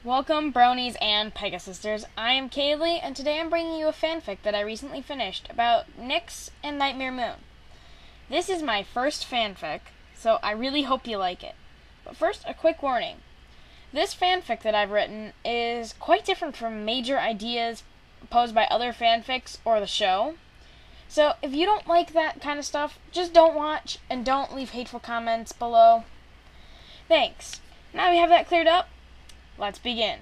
Welcome, Bronies and Pegasisters. I am Kaylee, and today I'm bringing you a fanfic that I recently finished about Nyx and Nightmare Moon. This is my first fanfic, so I really hope you like it. But first, a quick warning. This fanfic that I've written is quite different from major ideas posed by other fanfics or the show. So if you don't like that kind of stuff, just don't watch and don't leave hateful comments below. Thanks. Now we have that cleared up, let's begin.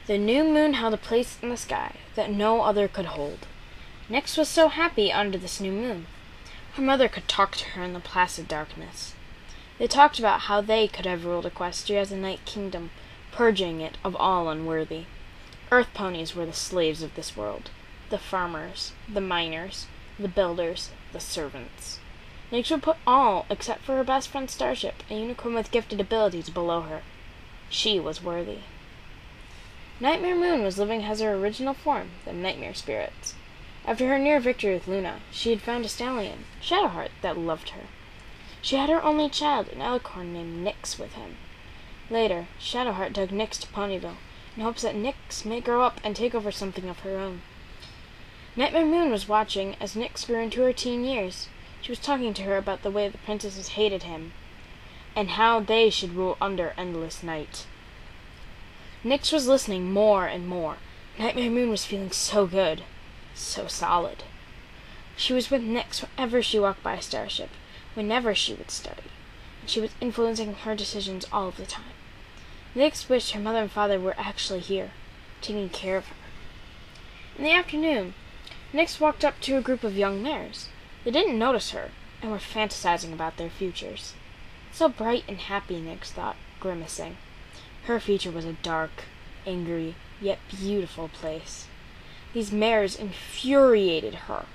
The new moon held a place in the sky that no other could hold. Nyx was so happy under this new moon. Her mother could talk to her in the placid darkness. They talked about how they could have ruled Equestria as a night kingdom, purging it of all unworthy. Earth ponies were the slaves of this world, the farmers, the miners, the builders, the servants. Nyx would put all, except for her best friend Starship, a unicorn with gifted abilities, below her. She was worthy. Nightmare Moon was living as her original form, the Nightmare Spirits. After her near victory with Luna, she had found a stallion, Shadowheart, that loved her. She had her only child, an alicorn named Nyx, with him. Later, Shadowheart took Nyx to Ponyville, in hopes that Nyx may grow up and take over something of her own. Nightmare Moon was watching as Nyx grew into her teen years. She was talking to her about the way the princesses hated him, and how they should rule under endless night. Nyx was listening more and more. Nightmare Moon was feeling so good, so solid. She was with Nyx whenever she walked by Starship, whenever she would study, and she was influencing her decisions all of the time. Nyx wished her mother and father were actually here, taking care of her. In the afternoon, Nyx walked up to a group of young mares. They didn't notice her, and were fantasizing about their futures. So bright and happy, Nyx thought, grimacing. Her future was a dark, angry, yet beautiful place. These mares infuriated her,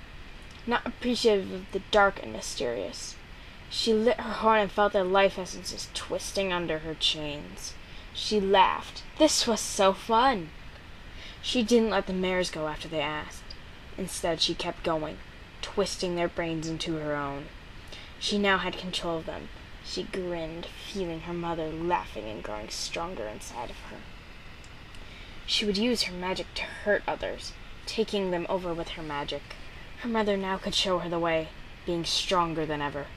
not appreciative of the dark and mysterious. She lit her horn and felt their life essences twisting under her chains. She laughed. This was so fun! She didn't let the mares go after they asked. Instead, she kept going, twisting their brains into her own. She now had control of them. She grinned, feeling her mother laughing and growing stronger inside of her. She would use her magic to hurt others, taking them over with her magic. Her mother now could show her the way, being stronger than ever.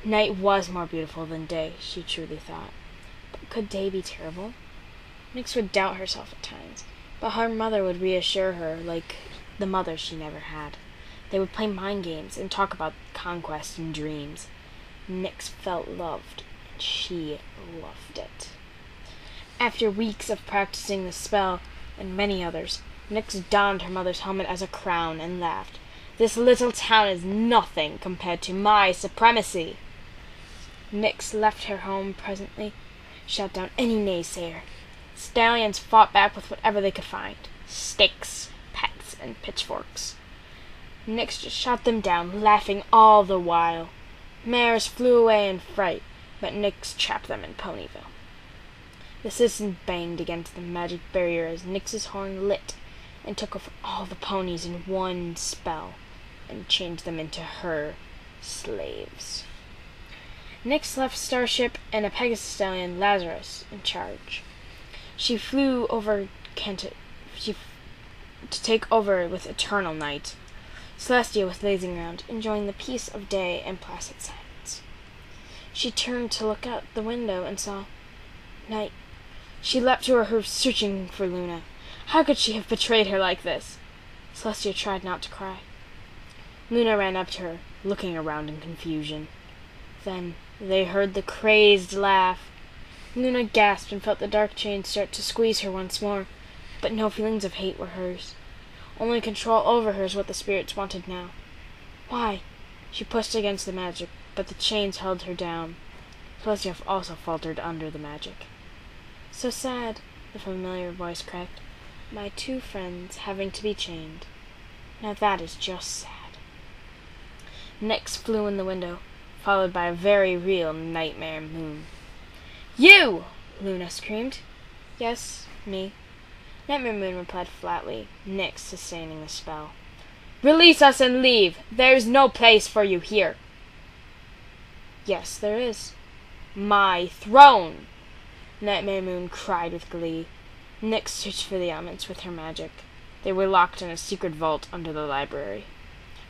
Night was more beautiful than day, she truly thought. But could day be terrible? Nyx would doubt herself at times, but her mother would reassure her like the mother she never had. They would play mind games and talk about conquest and dreams. Nyx felt loved, and she loved it. After weeks of practicing the spell, and many others, Nyx donned her mother's helmet as a crown and laughed. This little town is nothing compared to my supremacy. Nyx left her home presently, shot down any naysayer. Stallions fought back with whatever they could find, stakes, pets, and pitchforks. Nyx just shot them down, laughing all the while. Mares flew away in fright, but Nyx trapped them in Ponyville. The citizens banged against the magic barrier as Nyx's horn lit and took over all the ponies in one spell and changed them into her slaves. Nyx left Starship and a Pegasus stallion, Lazarus, in charge. She flew over to take over with eternal night. Celestia was lazing around, enjoying the peace of day and placid silence. She turned to look out the window and saw night. She leapt to her roof, searching for Luna. How could she have betrayed her like this? Celestia tried not to cry. Luna ran up to her, looking around in confusion. Then they heard the crazed laugh. Luna gasped and felt the dark chain start to squeeze her once more, but no feelings of hate were hers. Only control over her is what the spirits wanted now. Why? She pushed against the magic, but the chains held her down. Celestia also faltered under the magic. So sad, the familiar voice cracked. My two friends having to be chained. Now that is just sad. Nyx flew in the window, followed by a very real nightmare moon. You! Luna screamed. Yes, me. Nightmare Moon replied flatly, Nyx sustaining the spell. Release us and leave! There is no place for you here. Yes, there is. My throne! Nightmare Moon cried with glee. Nyx searched for the elements with her magic. They were locked in a secret vault under the library.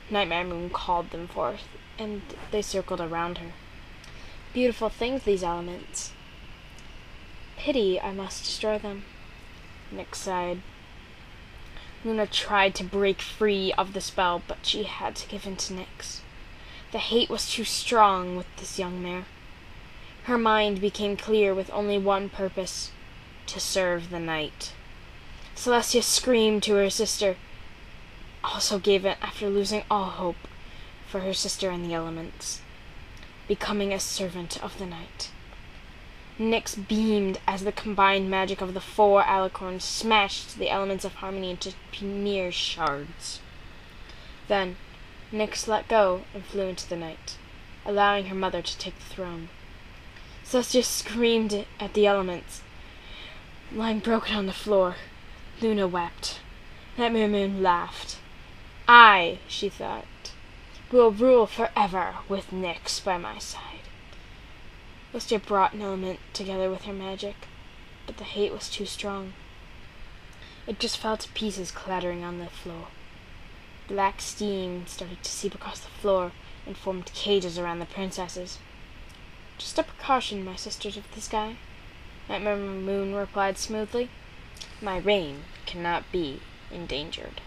Nightmare Moon called them forth, and they circled around her. Beautiful things, these elements. Pity I must destroy them. Nyx sighed. Luna tried to break free of the spell, but she had to give in to Nyx. The hate was too strong with this young mare. Her mind became clear with only one purpose, to serve the night. Celestia screamed to her sister, also gave in after losing all hope for her sister and the elements, becoming a servant of the night. Nyx beamed as the combined magic of the four alicorns smashed the elements of harmony into mere shards. Then, Nyx let go and flew into the night, allowing her mother to take the throne. Celestia screamed at the elements, lying broken on the floor. Luna wept. Nightmare Moon laughed. I, she thought, will rule forever with Nyx by my side. Celestia brought an element together with her magic, but the hate was too strong. It just fell to pieces clattering on the floor. Black steam started to seep across the floor and formed cages around the princesses. Just a precaution, my sisters of the sky, Nightmare Moon replied smoothly. My reign cannot be endangered.